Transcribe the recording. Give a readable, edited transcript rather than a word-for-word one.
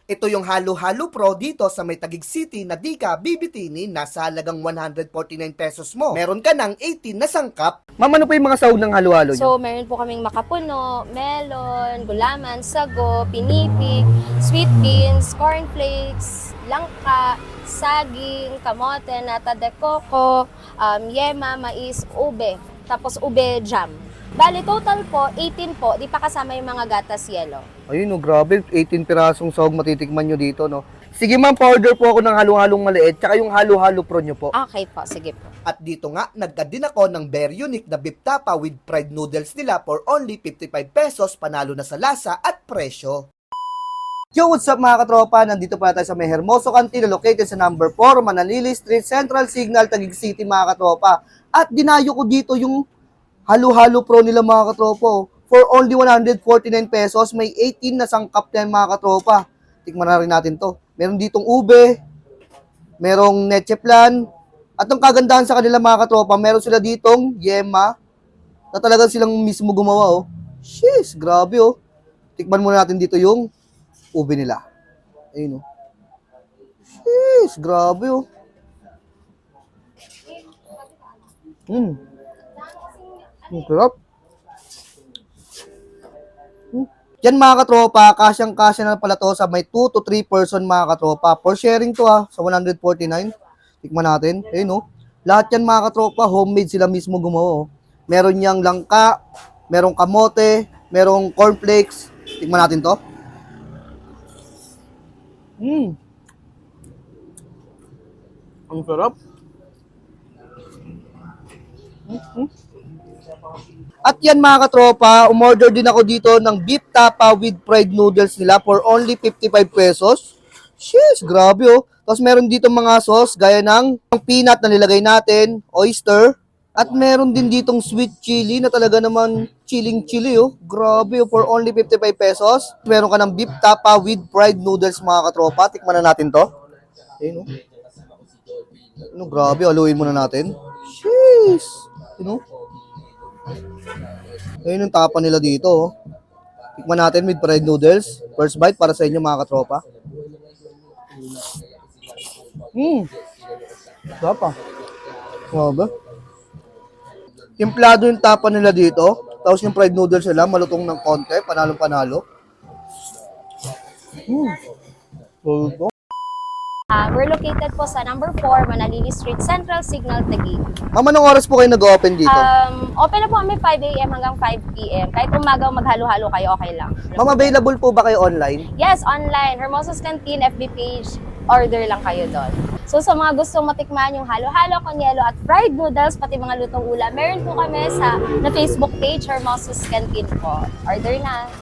Ito yung Halo-Halo Pro dito sa may Taguig City na di ka bibitinin, nasa halagang 149 pesos mo. Meron ka ng 18 na sangkap. Ma'am, ano po yung mga sahog ng halo-halo niyo? So, meron po kaming makapuno, melon, gulaman, sago, pinipig, sweet beans, cornflakes, langka, saging, kamote, nata de coco, yema, mais, ube, tapos ube jam. Bali, total po, 18 po, di pa kasama yung mga gatas yellow. Ayun, no, grabe. 18 pirasong sahog matitikman nyo dito, no? Sige, ma'am, pa-order po ako ng halo-halong maliit, tsaka yung halo-halo pro nyo po. Okay po, sige po. At dito nga, nagka-din ako ng very unique na beef tapa with fried noodles nila for only 55 pesos, panalo na sa lasa at presyo. Yo, what's up mga katropa? Nandito pala tayo sa may Hermoso Cantina located sa number 4, Manalili Street, Central Signal, Taguig City mga katropa. At dinayo ko dito yung halo-halo pro nila mga katropa. For only 149 pesos, may 18 na sangkap na yan mga katropa. Tikman na rin natin to. Meron ditong ube, merong leche flan, at ang kagandahan sa kanila mga katropa, meron sila ditong yema, na talagang silang mismo gumawa, oh. Sheesh, grabe, oh. Tikman muna natin dito yung ube nila. Ayun, oh. Sheesh, grabe, oh. Ang sarap. Yan mga katropa, kasyang-kasya na pala to sa may 2 to 3 person mga katropa. For sharing to sa 149. Tikman natin. Ayun oh. Lahat yan mga katropa, homemade sila mismo gumawa. Oh. Meron yang langka, merong kamote, merong cornflakes. Tikman natin to. Ang sarap. At yan mga katropa, umorder din ako dito ng beef tapa with fried noodles nila for only 55 pesos. Sheesh, grabe oh. Tapos meron dito mga sauce gaya ng peanut na nilagay natin, oyster, at meron din ditong sweet chili na talaga naman chili oh. Grabe oh, for only 55 pesos. Meron ka ng beef tapa with fried noodles mga katropa. Tikman na natin to. Ayun oh. Ano, grabe, haluin muna natin. Sheesh. You know? Ayun yung tapa nila dito. Oh. Tikman natin with fried noodles. First bite para sa inyo mga katropa. Tapa. Grabe. Timplado yung tapa nila dito. Tapos yung fried noodles nila, malutong ng konti. Panalo-panalo. Ito. We're located po sa number 4, Manalili Street, Central Signal, Taguig. Ma'am, anong oras po kayo nag-open dito? Open na po kami 5 a.m. hanggang 5 p.m. Kahit umaga maghalo-halo kayo, okay lang. Ma'am, available po ba kayo online? Yes, online. Hermoso's Canteen, FB page, order lang kayo doon. So sa mga gustong matikman yung halo-halo, konyelo at fried noodles, pati mga lutong ulam, meron po kami sa na Facebook page, Hermoso's Canteen po. Order na!